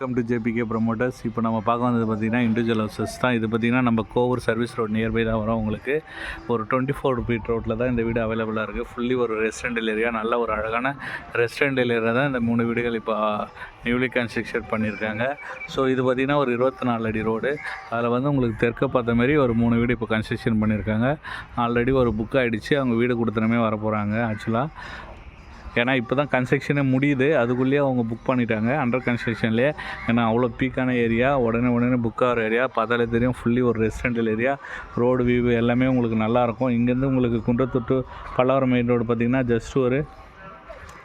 Welcome to JBK promoters. இப்போ நம்ம பார்க்க வந்தது பார்த்திங்கன்னா இண்டிவிஜுவல் ஹவுசஸ் தான். இது பார்த்திங்கன்னா நம்ம கோவூர் சர்வீஸ் ரோட் நியர்பை தான் வரும். உங்களுக்கு ஒரு 24 ஃபீட் ரோட்டில் தான் இந்த வீடு அவைலபிளாக இருக்குது. ஃபுல்லி ஒரு ரெசிடென்டல் ஏரியா, நல்ல ஒரு அழகான ரெசிடென்டல் ஏரியா தான் இந்த 3 வீடுகள் இப்போ நியூலி கன்ஸ்ட்ரக்ஷன் பண்ணியிருக்காங்க. ஸோ இது பார்த்திங்கன்னா ஒரு 24 அடி ரோடு. அதில் வந்து உங்களுக்கு தெற்க பார்த்த மாதிரி ஒரு 3 வீடு இப்போ கன்ஸ்ட்ரக்ஷன் பண்ணியிருக்காங்க. ஆல்ரெடி ஒரு புக் ஆகிடுச்சு, அவங்க வீடு கொடுத்தனமே வர போகிறாங்க. ஆக்சுவலாக ஏன்னா இப்போ தான் கன்ஸ்ட்ரக்ஷனே முடியுது, அதுக்குள்ளேயே அவங்க புக் பண்ணிட்டாங்க அண்டர் கன்ஸ்ட்ரக்ஷன்லேயே. ஏன்னா அவ்வளோ பீக்கான ஏரியா, உடனே புக் ஆகிற ஏரியா. பார்த்தாலே தெரியும், ஃபுல்லி ஒரு ரெசிடென்டல் ஏரியா. ரோடு வியூ எல்லாமே உங்களுக்கு நல்லாயிருக்கும். இங்கேருந்து உங்களுக்கு Kundrathur to Pallavaram main road பார்த்திங்கன்னா ஜஸ்ட் ஒரு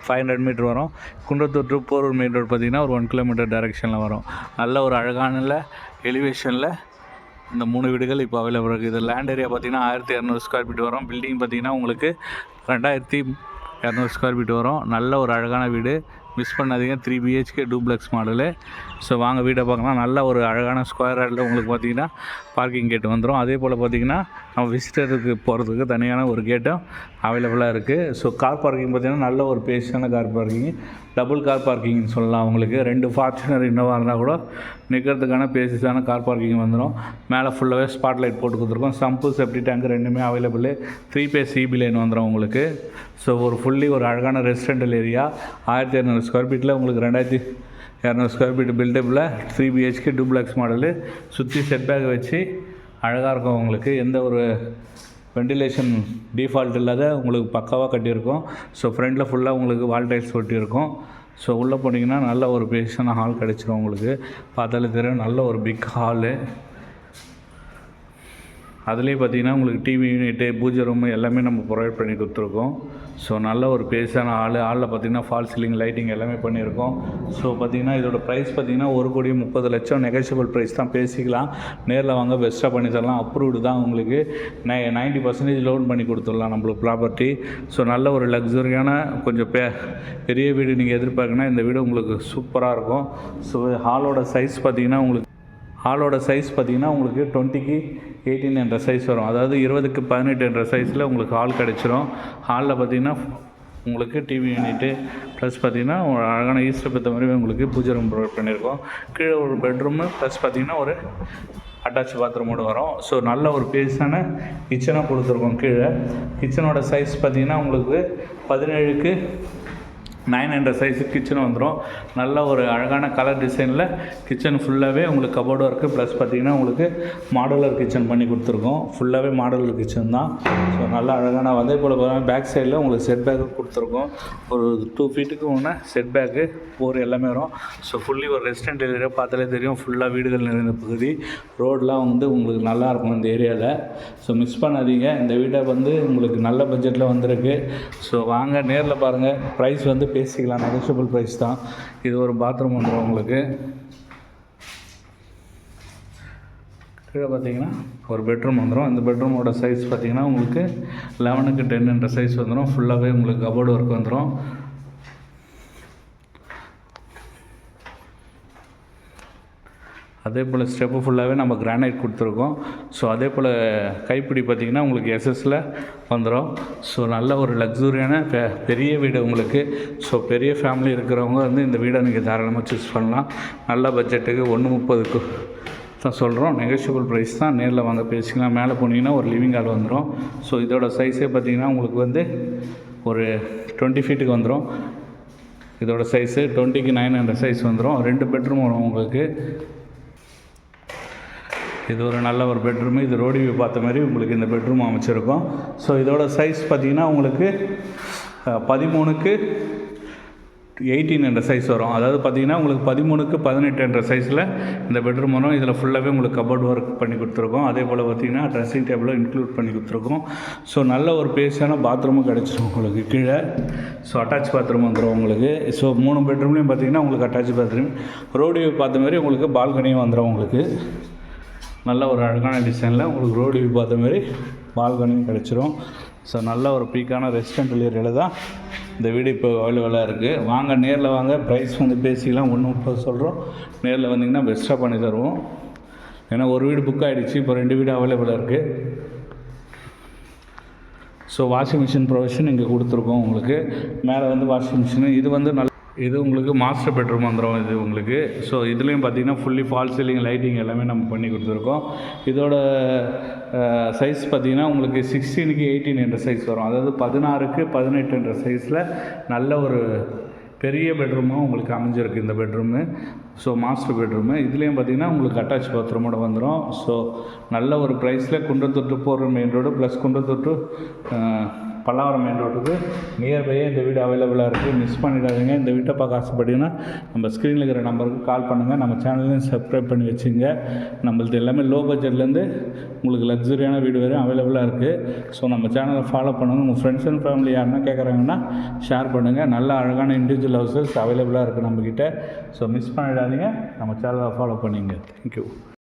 500 மீட்டர் வரும். Kundrathur to Porur main road பார்த்திங்கன்னா ஒரு 1 கிலோமீட்டர் டைரெக்ஷனில் வரும். நல்ல ஒரு அழகான எலிவேஷனில் இந்த 3 வீடுகள் இப்போ அவைலபிள் இருக்குது. இது லேண்ட் ஏரியா பார்த்திங்கன்னா 1200 ஸ்கொயர் ஃபீட் வரும். பில்டிங் பார்த்திங்கன்னா உங்களுக்கு 2200 ஸ்கொயர் ஃபீட் வரும். நல்ல ஒரு அழகான வீடு, மிஸ் பண்ணாதீங்க. 3 BHK டூப்ளெக்ஸ் மாடலு. ஸோ வாங்க வீடை பார்க்கலாம். நல்ல ஒரு அழகான ஸ்கொயர் யார்டில் உங்களுக்கு பார்த்திங்கன்னா பார்க்கிங் கேட்டு வந்துடும். அதே போல் பார்த்திங்கன்னா நம்ம விசிட்டருக்கு போகிறதுக்கு தனியான ஒரு கேட்டும் அவைலபிளாக இருக்குது. ஸோ கார் பார்க்கிங் பார்த்திங்கன்னா நல்ல ஒரு பேஷியான கார் பார்க்கிங், டபுள் கார் பார்க்கிங்னு சொல்லலாம். உங்களுக்கு 2 ஃபார்ச்சுனர் இன்னோவா இருந்தால் கூட நிற்கிறதுக்கான பேசிஸான கார் பார்க்கிங் வந்துடும். மேலே ஃபுல்லாகவே ஸ்பாட் லைட் போட்டு கொடுத்துருக்கோம். சம்பு செப்டி டேங்க் ரெண்டுமே அவைலபிள். 3 phase CB லைன் வந்துடும் உங்களுக்கு. ஸோ ஒரு ஃபுல்லி ஒரு அழகான ரெசிடென்டல் ஏரியா. 1200 ஸ்கொயர் ஃபீட்டில் உங்களுக்கு 2200 ஸ்கொயர் ஃபீட் பில்டப்பில் 3 BHK டூப்ளெக்ஸ் மாடலு. சுற்றி செட்பேக் வச்சு அழகாக இருக்கும். உங்களுக்கு எந்த ஒரு வெண்டிலேஷன் டிஃபால்ட் இல்லாத உங்களுக்கு பக்காவாக கட்டியிருக்கும். ஸோ ஃப்ரண்டில் ஃபுல்லாக உங்களுக்கு வால் டைல்ஸ் ஒட்டியிருக்கும். ஸோ உள்ளே போனீங்கன்னா நல்ல ஒரு பேஷனான ஹால் கிடச்சிரும். உங்களுக்கு பார்த்தாலே தெரியும், நல்ல ஒரு பிக் ஹாலு. அதுலேயே பார்த்திங்கன்னா உங்களுக்கு டிவி யூனிட்டு, பூஜை ரூமு எல்லாமே நம்ம ப்ரொவைட் பண்ணி கொடுத்துருக்கோம். ஸோ நல்ல ஒரு பேஸான ஹாலில் பார்த்திங்கன்னா ஃபால் சீலிங் லைட்டிங் எல்லாமே பண்ணியிருக்கோம். ஸோ பார்த்திங்கன்னா இதோட ப்ரைஸ் பார்த்திங்கன்னா 1,30,00,000 நெகோஷியபிள் ப்ரைஸ் தான், பேசிக்கலாம். நேரில் வாங்க, பெஸ்ட்டாக பண்ணி தரலாம். அப்ரூவ்டு தான். உங்களுக்கு 90% லோன் பண்ணி கொடுத்துடலாம் நம்மளுக்கு ப்ராப்பர்ட்டி. ஸோ நல்ல ஒரு லக்ஸரியான கொஞ்சம் பெரிய வீடு நீங்கள் எதிர்பார்க்கணுன்னா இந்த வீடு உங்களுக்கு சூப்பராக இருக்கும். ஸோ ஹாலோட சைஸ் பார்த்திங்கன்னா உங்களுக்கு 20க்கு 18 என்ற சைஸ் வரும். அதாவது 20க்கு 18 என்ற சைஸில் உங்களுக்கு ஹால் கிடச்சிரும். ஹாலில் பார்த்திங்கன்னா உங்களுக்கு டிவி யூனிட்டு ப்ளஸ் பார்த்திங்கன்னா ஒரு அழகான ஈஸ்டர் பெற்ற மாதிரி உங்களுக்கு பூஜை ரூம் ப்ரொவைட் பண்ணியிருக்கோம். கீழே ஒரு பெட்ரூமு ப்ளஸ் பார்த்திங்கன்னா ஒரு அட்டாச் பாத்ரூமோடு வரும். ஸோ நல்ல ஒரு பேஸான கிச்சனாக கொடுத்துருக்கோம். கீழே கிச்சனோட சைஸ் பார்த்திங்கன்னா உங்களுக்கு 17க்கு 9 என்ற சைஸுக்கு கிச்சன் வந்துடும். நல்ல ஒரு அழகான கலர் டிசைனில் கிச்சன் ஃபுல்லாகவே உங்களுக்கு கபோர்டு ஒர்க்கு ப்ளஸ் பார்த்திங்கன்னா உங்களுக்கு மாடலர் கிச்சன் பண்ணி கொடுத்துருக்கோம். ஃபுல்லாகவே மாடலர் கிச்சன் தான். ஸோ நல்ல அழகான அதே போல் பேக் சைடில் உங்களுக்கு செட் பேக்கு கொடுத்துருக்கோம். ஒரு 2 ஃபீட்டுக்கு ஒன்று செட் பேக்கு போர் எல்லாமே வரும். ஸோ ஃபுல்லி ஒரு ரெசிடென்ட் ஏரியா. பார்த்தாலே தெரியும், ஃபுல்லாக வீடுகள் நிறைந்த பகுதி. ரோடெலாம் வந்து உங்களுக்கு நல்லாயிருக்கும் இந்த ஏரியாவில். ஸோ மிஸ் பண்ணாதீங்க. இந்த வீடை வந்து உங்களுக்கு நல்ல பட்ஜெட்டில் வந்திருக்கு. ஸோ வாங்க நேரில் பாருங்கள். ப்ரைஸ் வந்து பேசிக்கலாம், நெகோஷியபிள் ப்ரைஸ் தான். இது ஒரு பாத்ரூம் வந்துடும் உங்களுக்கு. கீழே பார்த்தீங்கன்னா ஒரு பெட்ரூம் வந்துடும். இந்த பெட்ரூமோட சைஸ் பார்த்திங்கன்னா உங்களுக்கு 11க்கு 10 என்ற சைஸ் வந்துடும். ஃபுல்லாகவே உங்களுக்கு கபோர்டு ஒர்க் வந்துடும். அதே போல் ஸ்டெப்பு ஃபுல்லாகவே நம்ம கிரானைட் கொடுத்துருக்கோம். ஸோ அதே போல் கைப்பிடி பார்த்திங்கன்னா உங்களுக்கு எஸ்எஸ்சில் வந்துடும். ஸோ நல்ல ஒரு லக்ஸூரியான பெரிய வீடு உங்களுக்கு. ஸோ பெரிய ஃபேமிலி இருக்கிறவங்க வந்து இந்த வீடை நீங்கள் தாராளமாக சூஸ் பண்ணலாம். நல்ல பட்ஜெட்டுக்கு 1,30,000க்கு தான் சொல்கிறோம். நெகோஷியபிள் ப்ரைஸ் தான். நேரில் வாங்க பேசிக்கலாம். மேலே போனீங்கன்னா ஒரு லிவிங் ஹால் வந்துடும். ஸோ இதோட சைஸே பார்த்திங்கன்னா உங்களுக்கு வந்து ஒரு 20 ஃபீட்டுக்கு வந்துடும். இதோட சைஸு 20க்கு 9 என்ற சைஸ் வந்துடும். 2 பெட்ரூம் வரும் உங்களுக்கு. இது ஒரு நல்ல ஒரு பெட்ரூமு. இது ரோடு வியூ பார்த்த மாதிரி உங்களுக்கு இந்த பெட்ரூம் அமைச்சிருக்கோம். ஸோ இதோட சைஸ் பார்த்திங்கன்னா உங்களுக்கு 13க்கு 18 என்ற சைஸ் வரும். அதாவது பார்த்திங்கன்னா உங்களுக்கு 13க்கு 18 என்ற சைஸில் இந்த பெட்ரூம் வரும். இதில் ஃபுல்லாகவே உங்களுக்கு கபோர்டு ஒர்க் பண்ணி கொடுத்துருக்கோம். அதே போல் பார்த்திங்கன்னா ட்ரெஸ்ஸிங் டேபிளும் இன்க்ளூட் பண்ணி கொடுத்துருக்கோம். ஸோ நல்ல ஒரு பேஸான பாத்ரூமும் கிடச்சிரும் உங்களுக்கு கீழே. ஸோ அட்டாச் பாத்ரூம் வந்துடும் உங்களுக்கு. ஸோ 3 பெட்ரூம்லேயும் பார்த்திங்கன்னா உங்களுக்கு அட்டாச் பாத்ரூம். ரோடு வியூ பார்த்த மாதிரி உங்களுக்கு பால்கனியும் வந்துடும் உங்களுக்கு. நல்ல ஒரு அழகான டிசைனில் உங்களுக்கு ரோடு வியூ பார்த்த மாதிரி பால்கனியும் கிடச்சிரும். ஸோ நல்ல ஒரு பீக்கான ரெசிடென்டல் ஏரியாவில் தான் இந்த வீடு இப்போ அவைலபிளாக இருக்குது. வாங்க நேரில் வாங்க. ப்ரைஸ் வந்து பேசிக்கலாம். 1,30,000 சொல்கிறோம். நேரில் வந்தீங்கன்னா பெஸ்ட்டாக பண்ணி தருவோம். ஏன்னா ஒரு வீடு புக் ஆகிடுச்சு, இப்போ 2 வீடு அவைலபிளாக இருக்குது. ஸோ வாஷிங் மிஷின் ப்ரொவிஷன் இங்கே கொடுத்துருக்கோம் உங்களுக்கு. மேலே வந்து வாஷிங் மிஷின். இது வந்து இது உங்களுக்கு மாஸ்டர் பெட்ரூம் வந்துடும் இது உங்களுக்கு. ஸோ இதுலேயும் பார்த்தீங்கன்னா ஃபுல்லி ஃபால் சீலிங் லைட்டிங் எல்லாமே நம்ம பண்ணி கொடுத்துருக்கோம். இதோட சைஸ் பார்த்தீங்கன்னா உங்களுக்கு 16க்கு 18 என்ற சைஸ் வரும். அதாவது 16க்கு 18 என்ற சைஸில் நல்ல ஒரு பெரிய பெட்ரூமாக உங்களுக்கு அமைஞ்சிருக்கு இந்த பெட்ரூமு. ஸோ மாஸ்டர் பெட்ரூமு இதுலேயும் பார்த்திங்கன்னா உங்களுக்கு அட்டாச் பாத்ரூமோட வந்துடும். ஸோ நல்ல ஒரு ப்ரைஸில் குன்றத்தூர் போகிற main road plus Kundrathur Pallavaram main ரோட்டுக்கு நியர்பையே இந்த வீடு அவைலபிளாக இருக்குது. மிஸ் பண்ணிடாதீங்க. இந்த வீட்டை பார்க்க ஆசைப்பட்டீங்கன்னா நம்ம ஸ்க்ரீனில் இருக்கிற நம்பருக்கு கால் பண்ணுங்கள். நம்ம சேனலையும் சப்ஸ்கிரைப் பண்ணி வச்சுங்க. நம்மளது எல்லாமே லோ பட்ஜெட்லேருந்து உங்களுக்கு லக்ஸரியான வீடு வரையும் அவைலபிளாக இருக்குது. ஸோ நம்ம சேனலை ஃபாலோ பண்ணுங்கள். உங்கள் ஃப்ரெண்ட்ஸ் அண்ட் ஃபேமிலி யாருன்னா கேட்குறாங்கன்னா ஷேர் பண்ணுங்கள். நல்ல அழகான இண்டிவிஜுவல் ஹவுசஸ் அவைலபிளாக இருக்குது நம்மக்கிட்ட. ஸோ மிஸ் பண்ணிடாதீங்க. நம்ம சேனலை ஃபாலோ பண்ணிங்க. தேங்க்யூ.